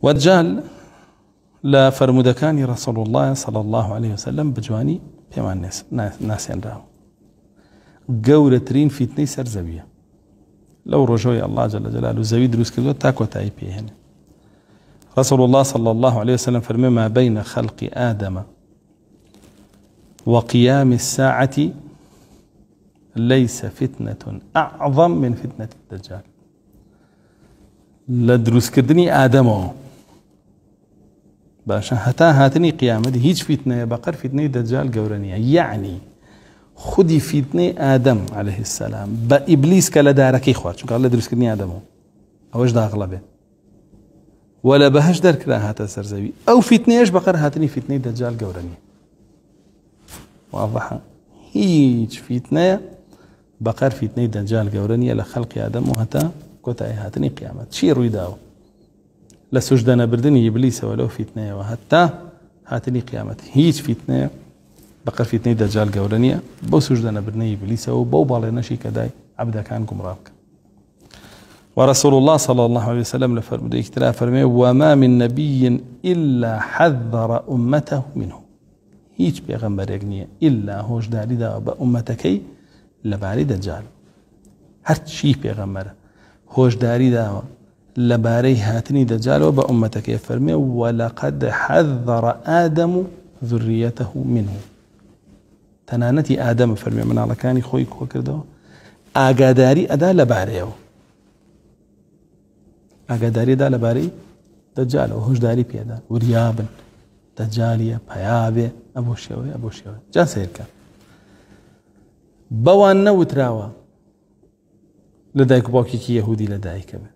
والجال لا فرمودكاني رسول الله صلى الله عليه وسلم بجواني بيمان ناس ينراو قولترين فتنة سرزوية لو رجوي الله جل جلاله زوي دروس كذو تاكو تاي بيهن رسول الله صلى الله عليه وسلم فرمى ما بين خلق آدم وقيام الساعة ليس فتنة أعظم من فتنة الدجال لدروس كردني آدمه باشا هتا هاتني قيامة هيج فتنة بقر فتنة دجال قورانية يعني خدي فتنة آدم عليه السلام بإبليس كلا داركي خوات شو قال لدروس كردني آدمه أوش دا أغلبه ولا بهش در كلا هاتا سرزوي أو فتنة إيش بقر هاتني فتنة دجال قورانية واضحة هيج فتنة بقر فتنة دجال قورانية لخلق آدم وهتا كوتاي هاتني قيامة شي رويداو لسجدنا بردني إبليس ولو فتنة وهتا هاتني قيامة هيج فتنة بقر فتنة دجال قورانية بو سجدنا بردني إبليس وبو بالنا شي كداي عبدا كان قمراك ورسول الله صلى الله عليه وسلم لفرمي اكتلا فرمي وما من نبي إلا حذر أمته منه هيج بيغمبر يقنية إلا هوش داري دا بأمتكي لباري دجال هر شي بيغمبر هوش داري دا لباري هاتني دجال وبأمتكي فرمي ولقد حذر آدم ذريته منه تنانتي آدم فرمي من على كاني خويك وكردو آقاداري أدا لباريو آقاداري دا لباري دجال وهوش داري بيدا وريابن دجالية بيابي أبو شوي جان سيركا بوان نوتراوا لدايك باوكي كي يهودي لدايك به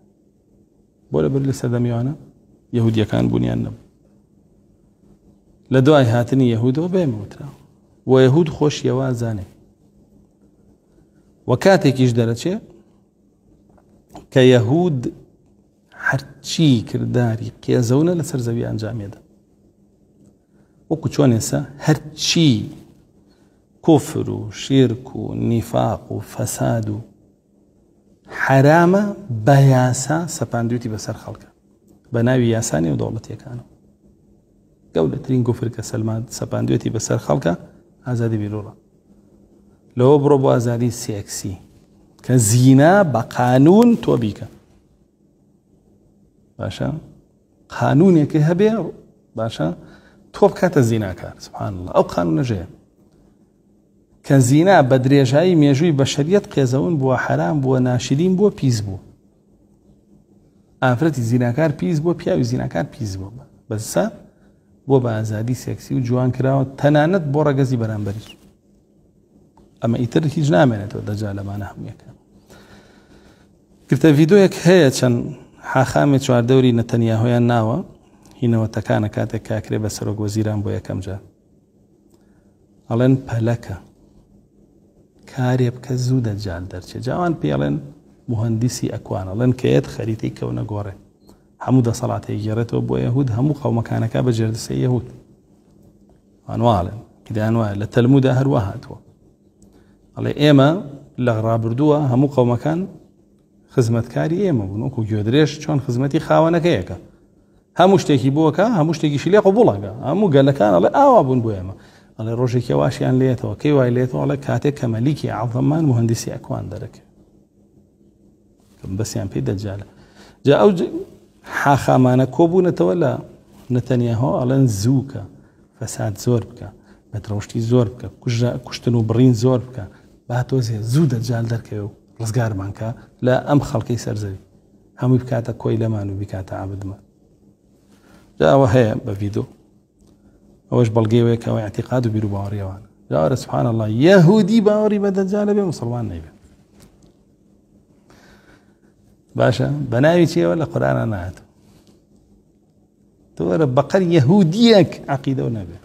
بولا بر لسدميانا يهوديا كان بنيان نبو لدواي هاتني يهودو بيموتراوا ويهود خوش يوازاني وكاتك يجدرت شيء كيهود هرچی کرداری قیازونه لسر زوی انجام میده وکو چون انسا هرچی کفر و شرک و نفاق و فساد و حرام بیاسا سپاندویتی بسر خلقه بناوی یاسانی و دولتی کانو قولترین کفر که سپاندویتی بسر خلقه آزادی بیرورا لو برو بو آزادی سیاسی که زینا بقانون تو بیکن باشا قانوني كهبه باشا توب كات الزنا كار سبحان الله او قانون جاي كان زنا بدريجاي ميجوي بشريت قيزون بو حرام بو ناشدين بو بيز بو افرتي زنا كار بيز بو بياو زنا كار بيز بو بس بو بازادي سكسي وجوان كراو تنانت بو رغزي برانبري اما يتر هيج نامنه دجال ما نهم يك كرت فيديوك هي كان حاخامي چوار دوري نتنياهويان ناوە هینەوەتەکانە کاتێک کاکرێ بە سەرۆک وەزیران بۆ یەکەم جار ئەڵێن پەلەکە کارێ بکە زوو دەجال دەرچێت جاوان پێڵێن مهندسی ئەکوان ئەڵێن کەیەت خەریتەی کەونە گۆڕێ هەموو دەسەڵاتێک گێڕێتەوە بۆ یەهود هەموو قەومەکانەکە بە جێردسەی یەهود ئەنواڵێن کدایان وایە لە تەلمودا هەروە هاتووە ئەڵێ ئێمە لە ڕابردووە هەموو قەومەکان خزمەتکاری ئێمە بوون وەکو گوێدرێژ چۆن خزمەتی خاوەنەکەیەکە هەموو شتێکی بووەکە هەموو شتێکیشی لێ قبوڵەکە هەموو گەلەکان ئەڵێ ئاوا بوون بۆ ئێمە ئەڵێ ڕۆژێکی واشیان لێتەوە کەی وای لێتەوە ئەڵێ کاتێک کە مەلیکی عەظەمان مهندسی ئەکوان دەرەکەوێت کە بەسییان پێی دەجالە جا ئەو حاخامانە کۆبوونەتەوە لە نەتەنیاهۆ ئەڵێن زووکە فەساد زۆر بکە بەدرەوشتی زۆر بکە کوشتن و بڕین زۆر بکە با تۆزێ زوو دەجال دەرکەوێ ڕزگارمان کە لە ئەم خەڵکەی سەرزەوی هەمووی بکاتە کۆی لەمان و بکاتە عابدمان جا ئەوە هەیە بە ڤیدۆ ئەوەش بەڵگەیەوەیە کە ئەوە اعتیقاد و بیر و باوەڕیەوانە جاوەرە سبحان الله یەهودی باوەڕی بە دەجالە بێ موسڵمان نەیبێ باشە بە ناوی چیەوە لە قورئانە نهاتوە تۆ وەرە بەقەر یەهودیەک عەقیدە و نەبێ